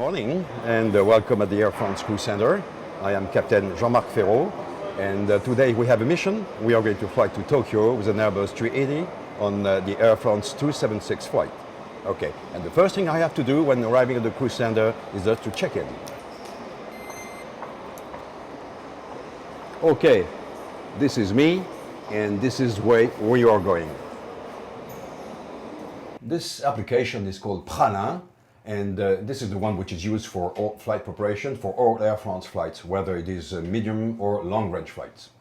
morning and welcome at the Air France Crew Center. I am Captain Jean-Marc Ferraud, and today we have a mission. We are going to fly to Tokyo with an Airbus 380 on the Air France 276 flight. Okay, and the first thing I have to do when arriving at the Crew Center is just to check in. Okay, this is me, and this is where we are going. This application is called Pralin, and this is the one which is used for all flight preparation for all Air France flights, whether it is medium or long-range flights.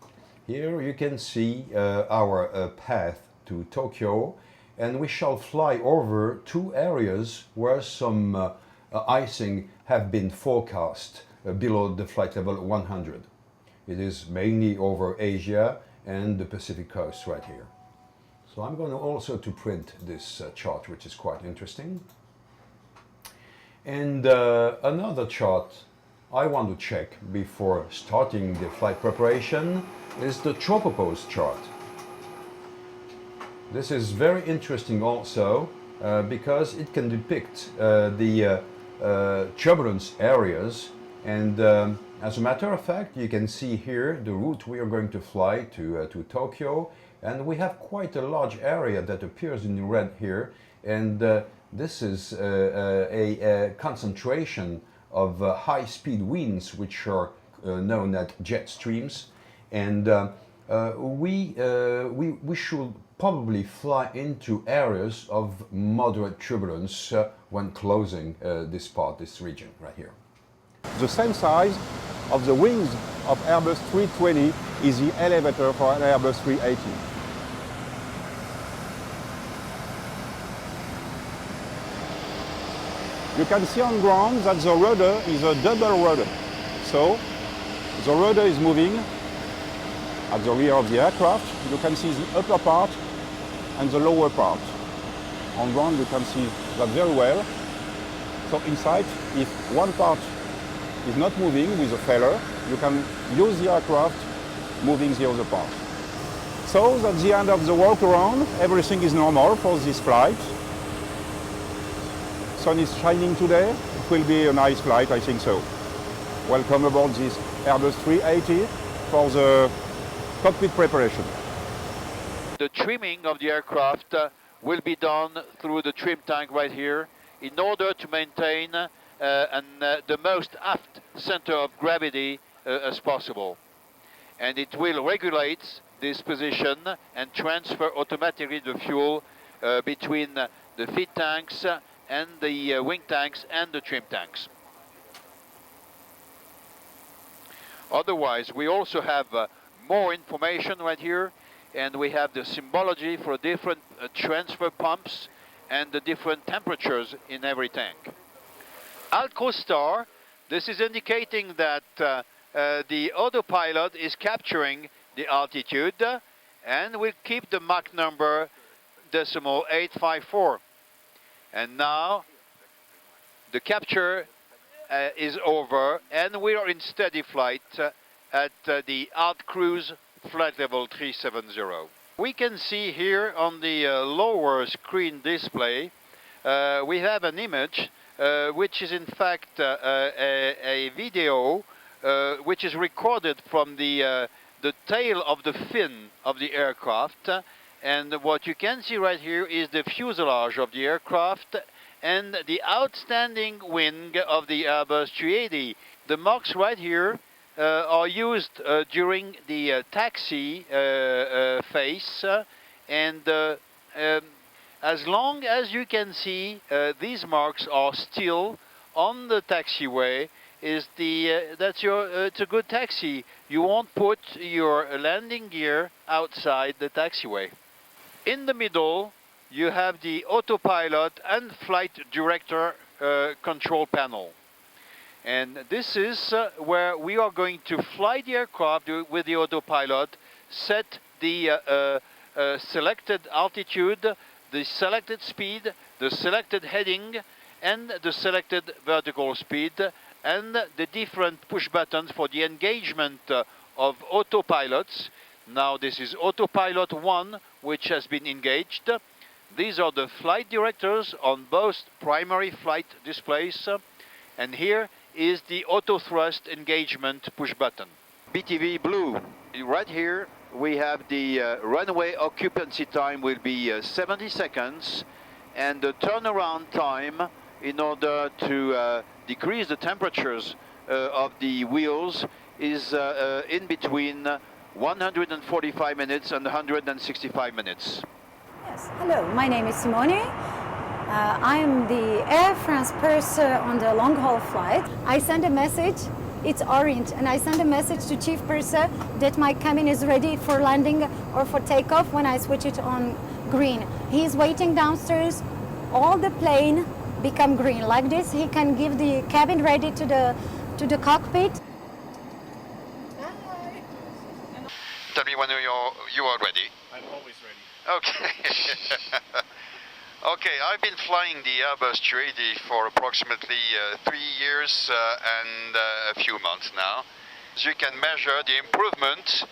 Here you can see our path to Tokyo, and we shall fly over two areas where some icing have been forecast below the flight level 100. It is mainly over Asia and the Pacific coast right here. So I'm going also to print this chart, which is quite interesting. And another chart I want to check before starting the flight preparation is the tropopause chart. This is very interesting also because it can depict the turbulence areas, and as a matter of fact, you can see here the route we are going to fly to Tokyo, and we have quite a large area that appears in red here, and this is a concentration of high-speed winds, which are known as jet streams, and we should probably fly into areas of moderate turbulence when closing this region right here. The same size of the wings of Airbus 320 is the elevator for an Airbus 380. You can see on ground that the rudder is a double rudder. So the rudder is moving at the rear of the aircraft. You can see the upper part and the lower part. On ground you can see that very well. So inside, if one part is not moving with a failure, you can use the aircraft moving the other part. So at the end of the walk around, everything is normal for this flight. Sun is shining today. It will be a nice flight, I think so. Welcome aboard this Airbus 380 for the cockpit preparation. The trimming of the aircraft will be done through the trim tank right here in order to maintain the most aft center of gravity as possible. And it will regulate this position and transfer automatically the fuel between the feed tanks and the wing tanks and the trim tanks. Otherwise, we also have more information right here, and we have the symbology for different transfer pumps and the different temperatures in every tank. Alt star, this is indicating that the autopilot is capturing the altitude and will keep the Mach number decimal 854. And now the capture is over, and we are in steady flight at the Alt Cruise flight level 370. We can see here on the lower screen display, we have an image which is in fact a video which is recorded from the tail of the fin of the aircraft. And what you can see right here is the fuselage of the aircraft and the outstanding wing of the Airbus 380. The marks right here are used during the taxi phase, and as long as you can see these marks are still on the taxiway, it's a good taxi. You won't put your landing gear outside the taxiway. In the middle, you have the autopilot and flight director control panel. And this is where we are going to fly the aircraft with the autopilot, set the selected altitude, the selected speed, the selected heading, and the selected vertical speed, and the different push buttons for the engagement of autopilots. Now this is autopilot 1, which has been engaged. These are the flight directors on both primary flight displays. And here is the auto thrust engagement push button. BTV blue. Right here we have the runway occupancy time will be 70 seconds, and the turnaround time in order to decrease the temperatures of the wheels is in between 145 minutes and 165 minutes. Yes, hello, my name is Simone. I am the Air France purser on the long-haul flight. I send a message, it's orange, and I send a message to Chief Purser that my cabin is ready for landing or for takeoff when I switch it on green. He's waiting downstairs, all the plane become green. Like this, he can give the cabin ready to the cockpit. Tell me when you are ready. I'm always ready. Okay. Okay, I've been flying the Airbus A380 for approximately 3 years and a few months now. As you can measure the improvement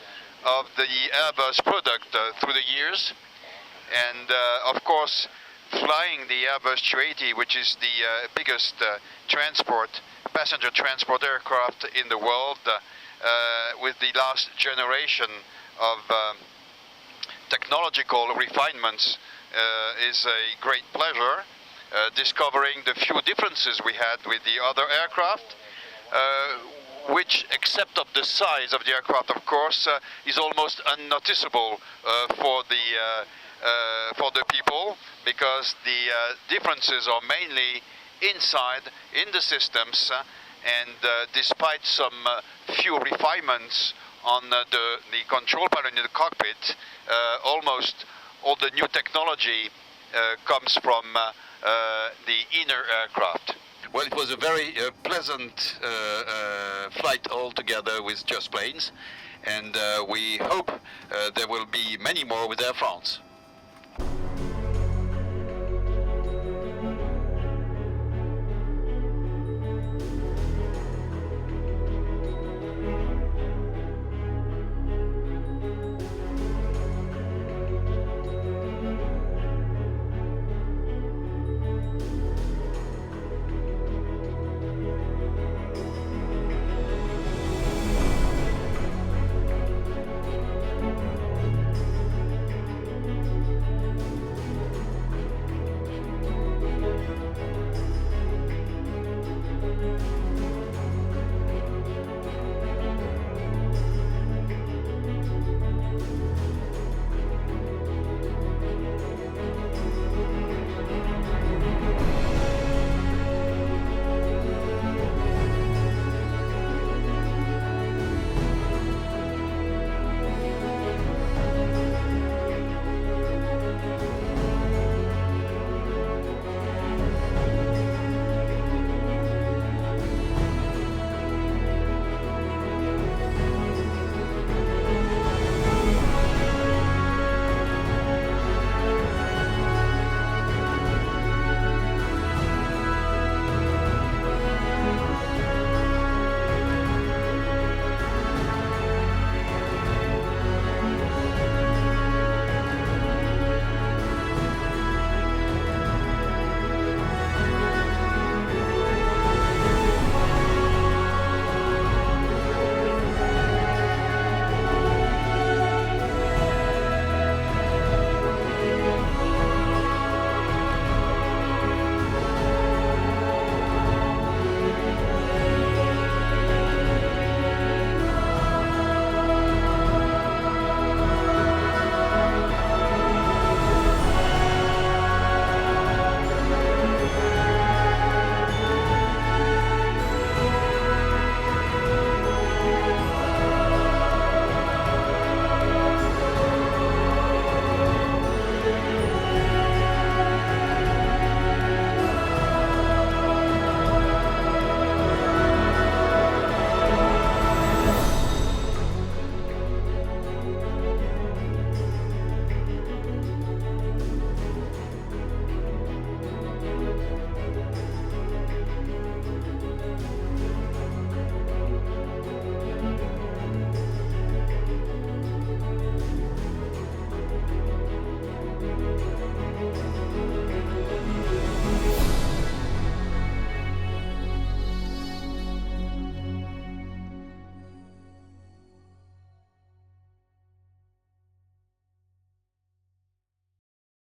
of the Airbus product through the years, and of course flying the Airbus A380, which is the biggest passenger transport aircraft in the world, with the last generation of technological refinements, is a great pleasure. Discovering the few differences we had with the other aircraft, which, except of the size of the aircraft, of course, is almost unnoticeable for the people, because the differences are mainly inside in the systems, and despite some few refinements on the control panel in the cockpit, almost all the new technology comes from the inner aircraft. Well, it was a very pleasant flight altogether with Just Planes, and we hope there will be many more with Air France.